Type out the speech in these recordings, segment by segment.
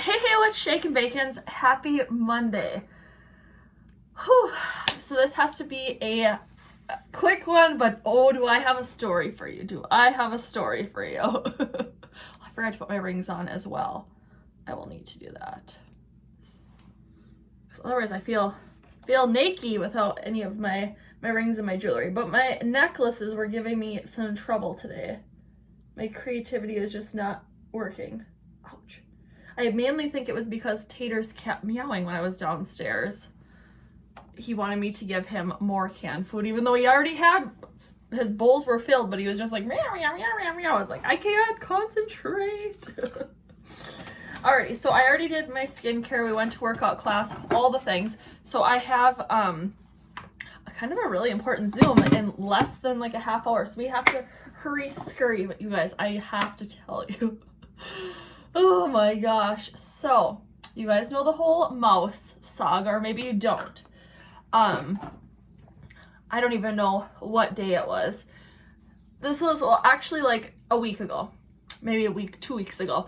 Hey, what's shaking bacons? Happy Monday. Whew. So this has to be a quick one, but oh, do I have a story for you? Do I have a story for you? I forgot to put my rings on as well. I will need to do that. Otherwise I feel naked without any of my rings and my jewelry. But my necklaces were giving me some trouble today. My creativity is just not working. Ouch. I mainly think it was because Taters kept meowing when I was downstairs. He wanted me to give him more canned food, even though he already had, his bowls were filled, but he was just like, meow, meow, meow, meow, meow. I was like, I can't concentrate. Alrighty, so I already did my skincare. We went to workout class, all the things. So I have kind of a really important Zoom in less than like a half hour. So we have to hurry scurry, but you guys, I have to tell you. Oh my gosh. So you guys know the whole mouse saga, or maybe you don't. I don't even know what day it was. This was actually like a week ago, maybe a week, 2 weeks ago.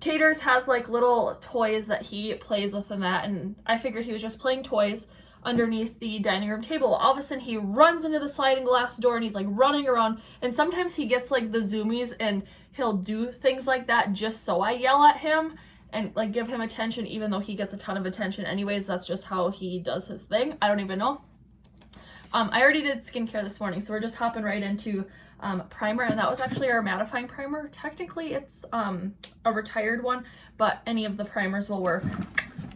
Taters has like little toys that he plays with and that, and I figured he was just playing toys underneath the dining room table. All of a sudden he runs into the sliding glass door and he's like running around, and sometimes he gets like the zoomies and he'll do things like that just so I yell at him and like give him attention, even though he gets a ton of attention anyways. That's just how he does his thing. I don't even know. I already did skincare this morning, so we're just hopping right into primer, and that was actually our mattifying primer. Technically it's a retired one, but any of the primers will work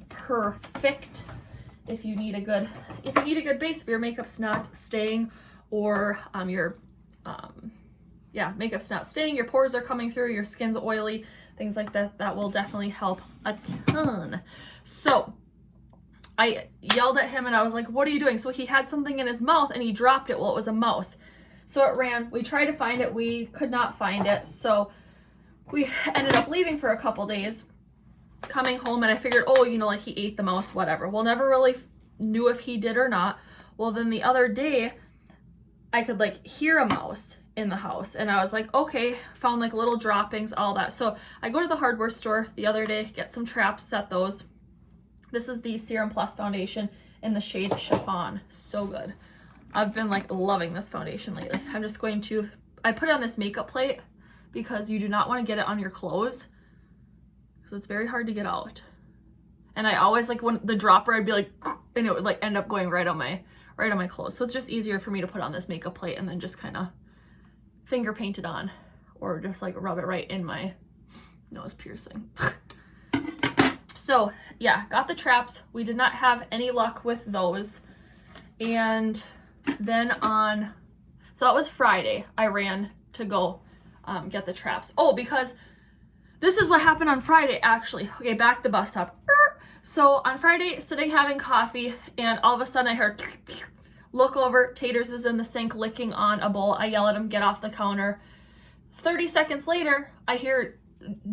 perfect if you need a good base, if your makeup's not staying, or your makeup's not staying, your pores are coming through, your skin's oily, things like that. That will definitely help a ton. So I yelled at him and I was like, what are you doing? So he had something in his mouth and he dropped it. Well, it was a mouse. So it ran. We tried to find it. We could not find it. So we ended up leaving for a couple days, coming home, and I figured, oh, you know, like he ate the mouse, whatever. Well, never really knew if he did or not. Well, then the other day I could like hear a mouse in the house, and I was like, okay, found like little droppings, all that. So I go to the hardware store the other day, get some traps, set those. This is the Serum Plus foundation in the shade Chiffon. So good. I've been like loving this foundation lately. I'm just going to, I put it on this makeup plate because you do not want to get it on your clothes because it's very hard to get out. And I always like when the dropper, I'd be like, and it would like end up going right on my clothes. So it's just easier for me to put on this makeup plate and then just kind of finger paint it on, or just like rub it right in my nose piercing. So yeah, got the traps. We did not have any luck with those. And then so that was Friday, I ran to go get the traps. Oh, because this is what happened on Friday, actually. Okay, back the bus stop. So on Friday, sitting having coffee, and all of a sudden I heard, look over, Taters is in the sink licking on a bowl. I yell at him, get off the counter. 30 seconds later, I hear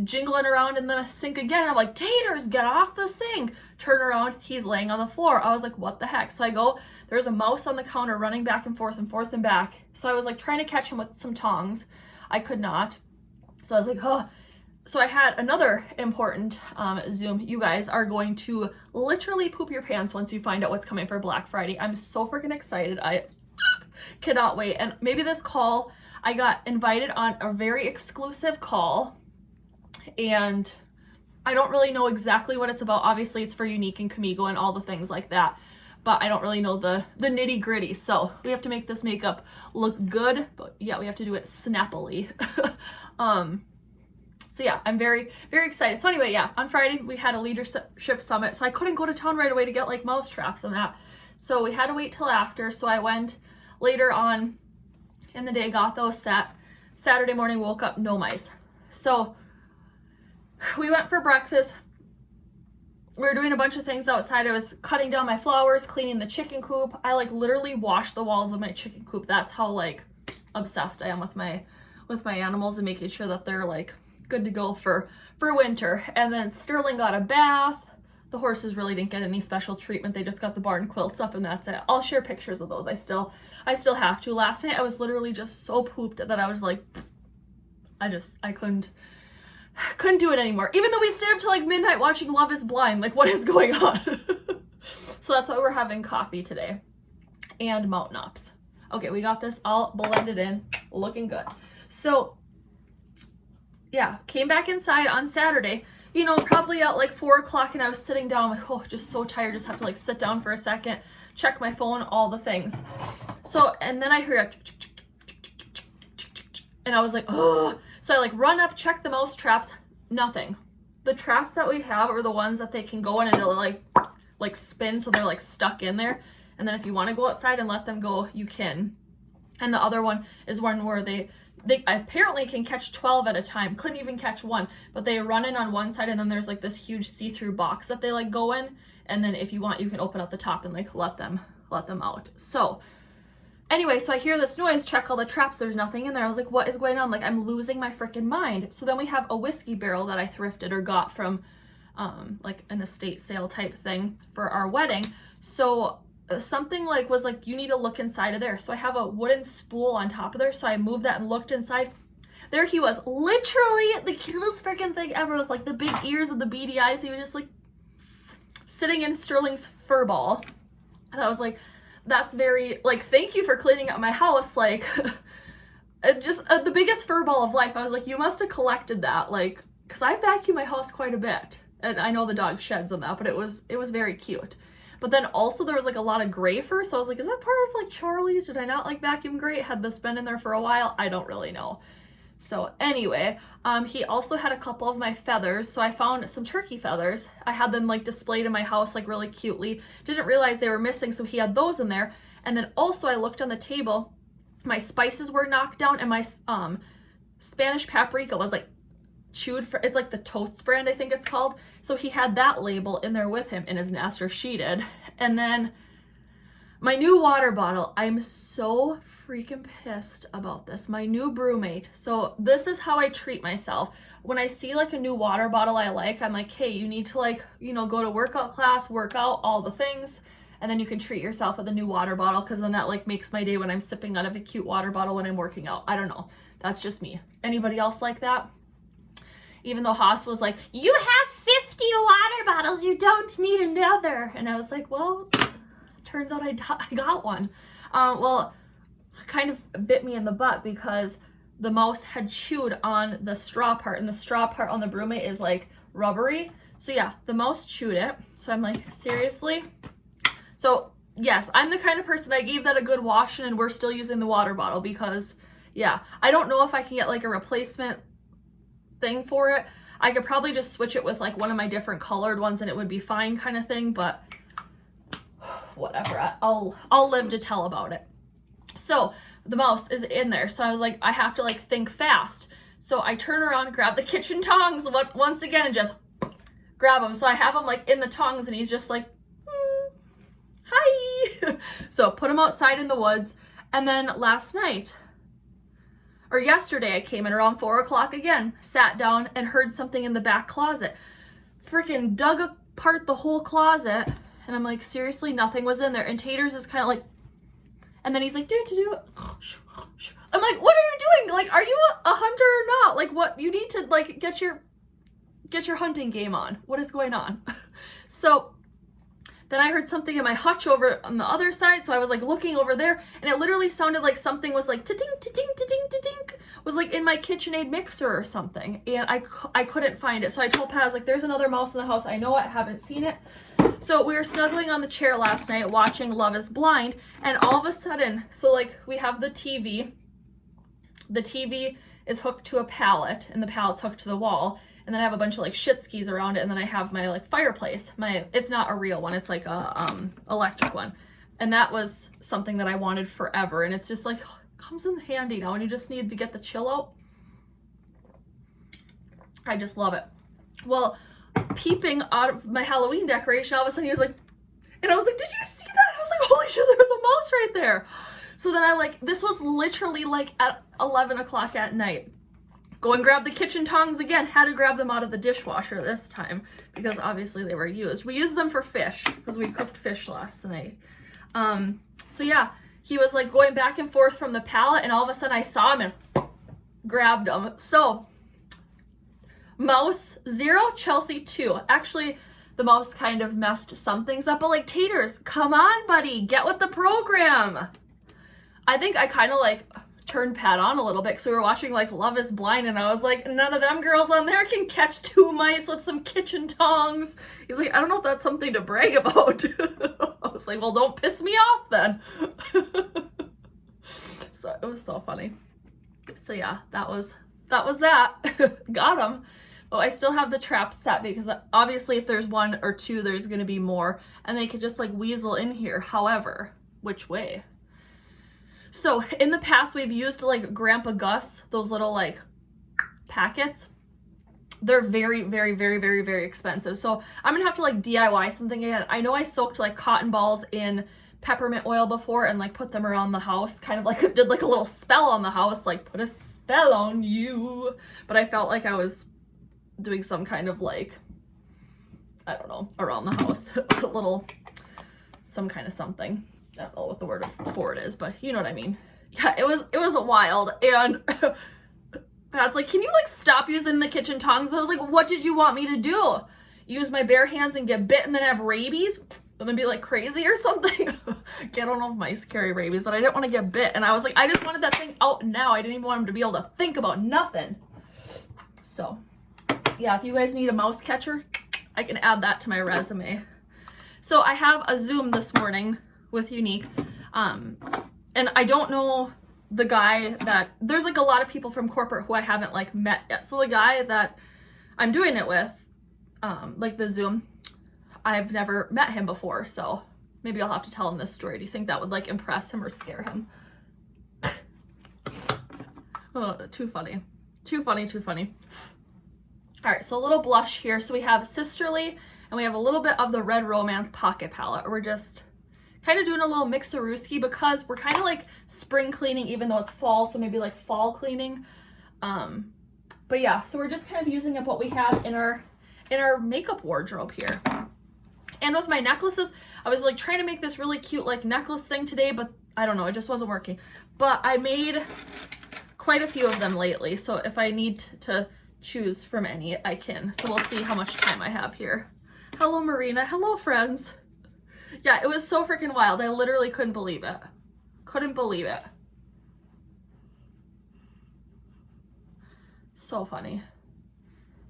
jingling around in the sink again. I'm like, Taters, get off the sink. Turn around, he's laying on the floor. I was like, what the heck? So I go, there's a mouse on the counter running back and forth and back. So I was like trying to catch him with some tongs. I could not. So I was like, oh. So I had another important Zoom. You guys are going to literally poop your pants once you find out what's coming for Black Friday. I'm so freaking excited. I cannot wait. And maybe this call, I got invited on a very exclusive call, and I don't really know exactly what it's about. Obviously it's for Unique and Kamigo and all the things like that, but I don't really know the nitty gritty. So we have to make this makeup look good, but yeah, we have to do it snappily. So yeah, I'm very, very excited. So anyway, yeah, on Friday we had a leadership summit, so I couldn't go to town right away to get like mouse traps and that. So we had to wait till after. So I went later on in the day, got those set. Saturday morning, woke up, no mice. So we went for breakfast. We were doing a bunch of things outside. I was cutting down my flowers, cleaning the chicken coop. I like literally washed the walls of my chicken coop. That's how like obsessed I am with my animals and making sure that they're like good to go for winter. And then Sterling got a bath. The horses really didn't get any special treatment. They just got the barn quilts up and that's it. I'll share pictures of those. I still have to. Last night I was literally just so pooped that I was like, I couldn't couldn't do it anymore. Even though we stayed up till like midnight watching Love is Blind. Like, what is going on? So that's why we're having coffee today. And Mountain Ops. Okay, we got this all blended in. Looking good. So, yeah, came back inside on Saturday. You know, probably at like 4 o'clock, and I was sitting down like, oh, just so tired. Just have to like sit down for a second, check my phone, all the things. So, and then I heard and I was like, oh. So I like run up, check the mouse traps, nothing. The traps that we have are the ones that they can go in and it'll like spin, so they're like stuck in there. And then if you want to go outside and let them go, you can. And the other one is one where they apparently can catch 12 at a time. Couldn't even catch one, but they run in on one side, and then there's like this huge see-through box that they like go in. And then if you want, you can open up the top and like let them out. So anyway, so I hear this noise, check all the traps, there's nothing in there. I was like, what is going on? Like, I'm losing my freaking mind. So then we have a whiskey barrel that I thrifted or got from like an estate sale type thing for our wedding. So something like was like, you need to look inside of there. So I have a wooden spool on top of there. So I moved that and looked inside. There he was, literally the cutest freaking thing ever, with like the big ears and the beady eyes. He was just like sitting in Sterling's fur ball. And I was like, that's very, like, thank you for cleaning up my house. Like, just the biggest fur ball of life. I was like, you must have collected that, like, because I vacuum my house quite a bit. And I know the dog sheds on that, but it was very cute. But then also there was like a lot of gray fur, so I was like, is that part of like Charlie's? Did I not like vacuum gray? Had this been in there for a while? I don't really know. So anyway, he also had a couple of my feathers. So I found some turkey feathers. I had them like displayed in my house like really cutely. Didn't realize they were missing, so he had those in there. And then also I looked on the table. My spices were knocked down, and my Spanish paprika was like chewed for, it's like the Totes brand, I think it's called. So he had that label in there with him in his nest, or she did. And then my new water bottle, I'm so freaking pissed about this. My new brewmate. So this is how I treat myself. When I see like a new water bottle I like, I'm like, hey, you need to like, you know, go to workout class, work out, all the things. And then you can treat yourself with a new water bottle, because then that like makes my day when I'm sipping out of a cute water bottle when I'm working out. I don't know. That's just me. Anybody else like that? Even though Haas was like, you have 50 water bottles, you don't need another. And I was like, well, turns out I got one. Well, kind of bit me in the butt, because the mouse had chewed on the straw part, and the straw part on the brewmate is like rubbery. So yeah, the mouse chewed it. So I'm like, seriously? So yes, I'm the kind of person, I gave that a good washing, and we're still using the water bottle, because yeah, I don't know if I can get like a replacement thing for it. I could probably just switch it with like one of my different colored ones and it would be fine, kind of thing, but whatever. I'll live to tell about it. So the mouse is in there, so I was like, I have to like think fast. So I turn around, grab the kitchen tongs once again, and just grab him. So I have him like in the tongs, and he's just like, hi. So put him outside in the woods. And then last night, or yesterday, I came in around 4 o'clock again, sat down, and heard something in the back closet. Freaking dug apart the whole closet, and I'm like, seriously, nothing was in there. And Taters is kind of like, and then he's like, do. I'm like, what are you doing? Like, are you a hunter or not? Like, what? You need to like get your hunting game on. What is going on? So then I heard something in my hutch over on the other side, so I was like looking over there, and it literally sounded like something was like ta-ding, ta-ding, ta-ding, ta-ding, was like in my KitchenAid mixer or something, and I couldn't find it. So I told Pat, I was like, there's another mouse in the house. I know I haven't seen it. So we were snuggling on the chair last night watching Love is Blind, and all of a sudden, so like we have the TV. The TV is hooked to a pallet, and the pallet's hooked to the wall. And then I have a bunch of like shit skis around it, and then I have my like fireplace. It's not a real one, it's like a electric one. And that was something that I wanted forever, and it's just like comes in handy now, and you just need to get the chill out. I just love it. Well, peeping out of my Halloween decoration, all of a sudden he was like, and I was like, did you see that? I was like, holy shit, there was a mouse right there. So then I like, this was literally like at 11 o'clock at night. Go and grab the kitchen tongs again. Had to grab them out of the dishwasher this time, because obviously they were used. We used them for fish, because we cooked fish last night. So yeah, he was like going back and forth from the pallet, and all of a sudden I saw him and grabbed him. So Mouse 0, Chelsea 2. Actually, the mouse kind of messed some things up, but like Taters, come on, buddy, get with the program. I think I kind of like turned Pat on a little bit because we were watching like Love is Blind, and I was like, none of them girls on there can catch 2 mice with some kitchen tongs. He's like, I don't know if that's something to brag about. I was like, well, don't piss me off then. So it was so funny. So yeah, that was that. Got him. Oh, I still have the traps set because obviously if there's 1 or 2, there's going to be more, and they could just like weasel in here. However, which way? So in the past, we've used like Grandpa Gus, those little like packets. They're very, very, very, very, very expensive. So I'm going to have to like DIY something again. I know I soaked like cotton balls in peppermint oil before and like put them around the house, kind of like did like a little spell on the house, like put a spell on you. But I felt like I was doing some kind of like, I don't know, around the house, a little, some kind of something. I don't know what the word for it is, but you know what I mean. Yeah, it was wild. And Pat's like, can you like stop using the kitchen tongs? I was like, what did you want me to do? Use my bare hands and get bit and then have rabies? And then be like crazy or something? I don't know if mice carry rabies, but I didn't want to get bit. And I was like, I just wanted that thing out now. I didn't even want him to be able to think about nothing. So yeah, if you guys need a mouse catcher, I can add that to my resume. So I have a Zoom this morning with Unique. And I don't know the guy that, there's like a lot of people from corporate who I haven't like met yet. So the guy that I'm doing it with, like the Zoom, I've never met him before. So maybe I'll have to tell him this story. Do you think that would like impress him or scare him? Oh, too funny. Too funny, too funny. All right, so a little blush here. So we have Sisterly, and we have a little bit of the Red Romance Pocket Palette. We're just kind of doing a little mix-a-rooski because we're kind of like spring cleaning, even though it's fall, so maybe like fall cleaning. But yeah, so we're just kind of using up what we have in our makeup wardrobe here. And with my necklaces, I was like trying to make this really cute like necklace thing today, but I don't know, it just wasn't working. But I made quite a few of them lately, so if I need to choose from any, I can. So we'll see how much time I have here. Hello, Marina. Hello, friends. Yeah, it was so freaking wild. I literally couldn't believe it. Couldn't believe it. So funny.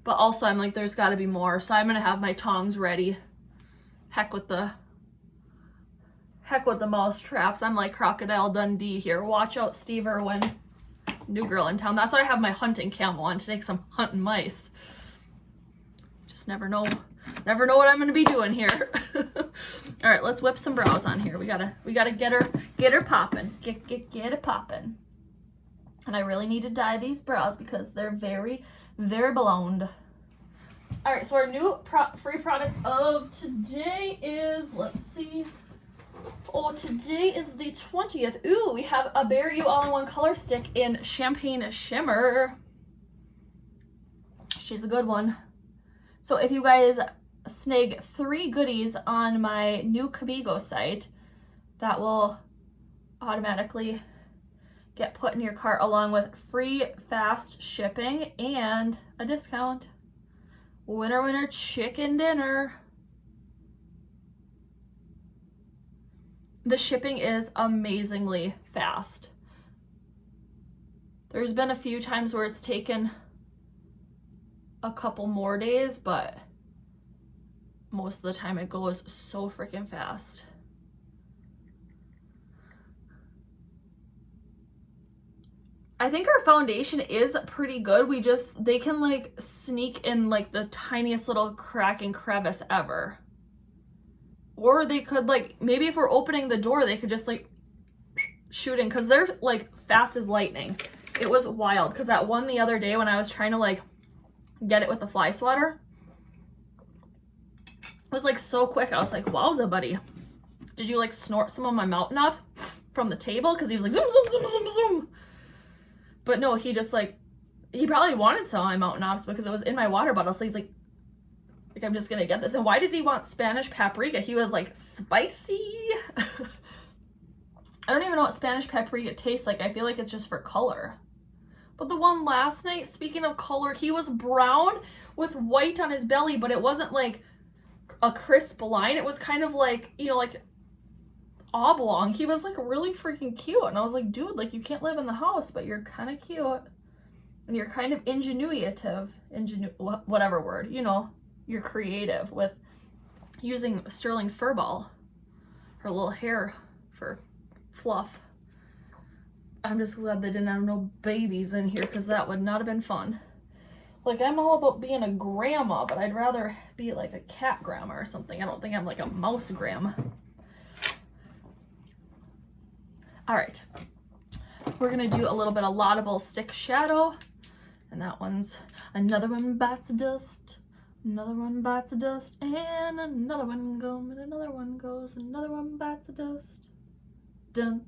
But also, I'm like, there's got to be more. So I'm going to have my tongs ready. Heck with the mouse traps. I'm like Crocodile Dundee here. Watch out, Steve Irwin. New girl in town. That's why I have my hunting camo on today, because I'm hunting mice. Just never know. Never know what I'm going to be doing here. All right, let's whip some brows on here. We gotta get her popping. Get it popping. And I really need to dye these brows because they're very, very blonde. All right, so our new free product of today is, let's see. Oh, today is the 20th. Ooh, we have a Bare You All-in-One Color Stick in Champagne Shimmer. She's a good one. So if you guys snag 3 goodies on my new Kabigo site, that will automatically get put in your cart along with free fast shipping and a discount. Winner, winner, chicken dinner. The shipping is amazingly fast. There's been a few times where it's taken a couple more days, but most of the time it goes so freaking fast. I think our foundation is pretty good. They can like sneak in like the tiniest little crack and crevice ever. Or they could like, maybe if we're opening the door, they could just like shoot in, because they're like fast as lightning. It was wild, because that one the other day when I was trying to like get it with the fly swatter, it was like so quick. I was like, wowza, buddy. Did you like snort some of my mountain knobs from the table? Because he was like zoom, zoom, zoom, zoom, zoom. But no, he just like, he probably wanted some of my mountain knobs because it was in my water bottle. So he's like, I'm just gonna get this. And why did he want Spanish paprika? He was like, spicy. I don't even know what Spanish paprika tastes like. I feel like it's just for color. But the one last night, speaking of color, he was brown with white on his belly, but it wasn't like a crisp line. It was kind of like, you know, like oblong. He was like really freaking cute. And I was like, dude, like you can't live in the house, but you're kind of cute. And you're kind of whatever word, you know, you're creative with using Sterling's fur ball, her little hair for fluff. I'm just glad they didn't have no babies in here because that would not have been fun. Like, I'm all about being a grandma, but I'd rather be like a cat grandma or something. I don't think I'm like a mouse grandma. All right, we're gonna do a little bit of Laudable Stick Shadow, and that one's another one bites the dust, another one bites the dust, and another one goes, and another one goes, another one bites the dust. Dun,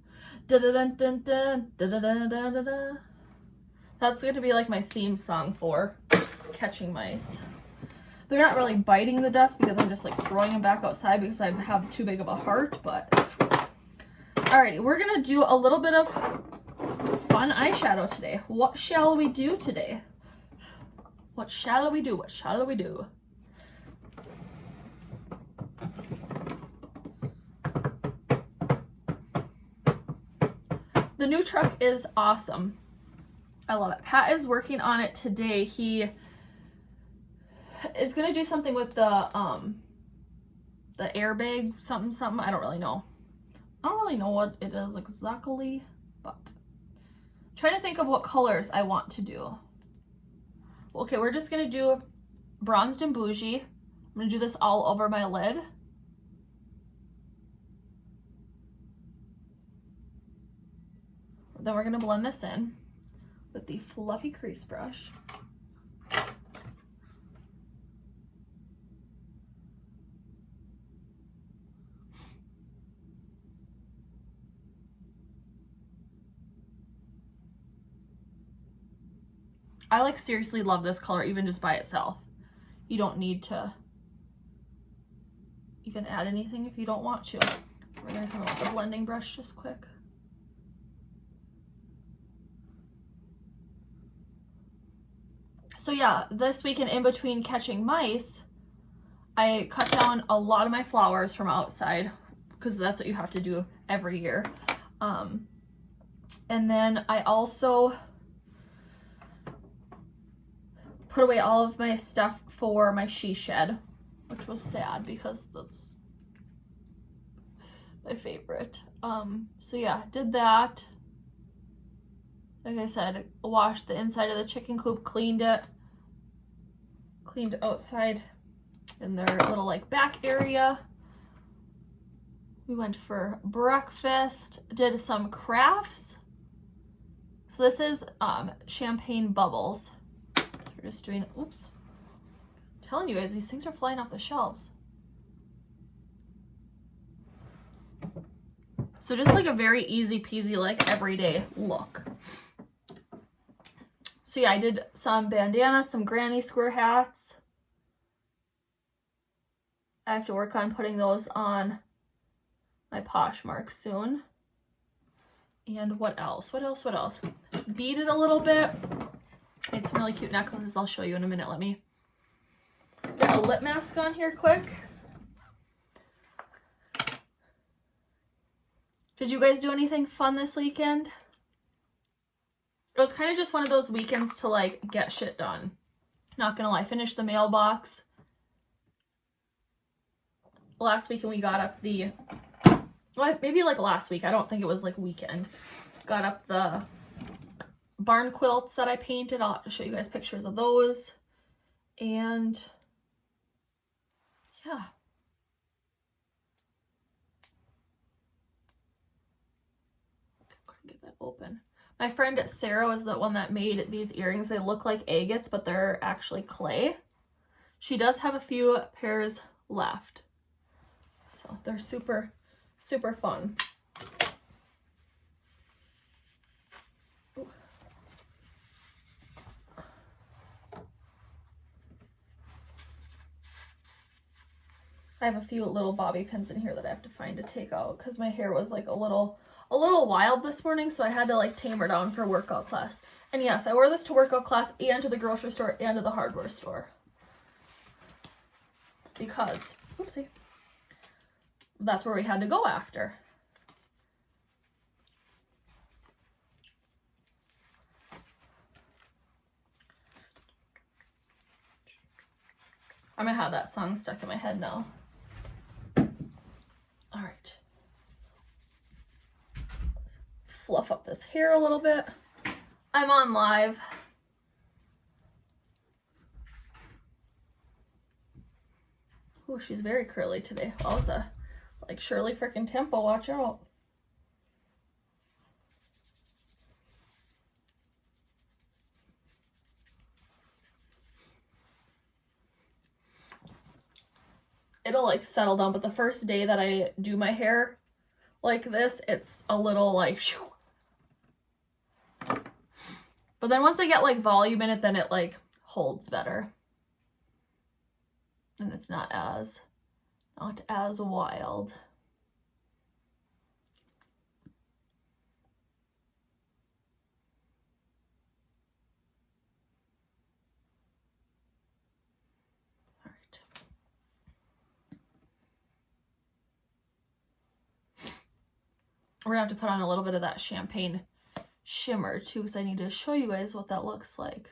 da da dun dun dun, da da da da da da. That's gonna be like my theme song for catching mice. They're not really biting the dust because I'm just like throwing them back outside because I have too big of a heart, but alrighty, we're gonna do a little bit of fun eyeshadow today. What shall we do today? What shall we do? What shall we do? The new truck is awesome. I love it. Pat is working on it today. He is gonna do something with the airbag, something. I don't really know. I don't really know what it is exactly, but I'm trying to think of what colors I want to do. Okay, we're just gonna do Bronzed and Bougie. I'm gonna do this all over my lid. Then we're gonna blend this in with the fluffy crease brush. I like seriously love this color even just by itself. You don't need to even add anything if you don't want to. We're gonna come with the blending brush just quick. So yeah, this weekend in between catching mice, I cut down a lot of my flowers from outside because that's what you have to do every year. And then I also put away all of my stuff for my she shed, which was sad because that's my favorite. So yeah, did that. Like I said, washed the inside of the chicken coop, cleaned outside in their little like back area. We went for breakfast, did some crafts. So this is champagne bubbles. We're just doing, oops. I'm telling you guys, these things are flying off the shelves. So just like a very easy peasy, like everyday look. So yeah, I did some bandanas, some granny square hats. I have to work on putting those on my Poshmark soon. And what else? What else? Beaded a little bit. Made some really cute necklaces. I'll show you in a minute. Let me get a lip mask on here quick. Did you guys do anything fun this weekend? It was kind of just one of those weekends to like get shit done. Not gonna lie, finished the mailbox. Last weekend we got up the, well, maybe like last week. I don't think it was like weekend. Got up the barn quilts that I painted. I'll have to show you guys pictures of those. And yeah. Get that open. My friend Sarah was the one that made these earrings. They look like agates, but they're actually clay. She does have a few pairs left. So they're super, super fun. Ooh. I have a few little bobby pins in here that I have to find to take out because my hair was like a little a little wild this morning, so I had to like tame her down for workout class. And yes, I wore this to workout class and to the grocery store and to the hardware store. Because, oopsie, that's where we had to go after. I'm gonna have that song stuck in my head now. All right. Fluff up this hair a little bit. I'm on live. Ooh, she's very curly today. Wowza. Like Shirley frickin' Temple, watch out. It'll like settle down, but the first day that I do my hair like this, it's a little like phew. But then once I get like volume in it, then it like holds better. And it's not as wild. All right. We're gonna have to put on a little bit of that champagne shimmer too, because I need to show you guys what that looks like.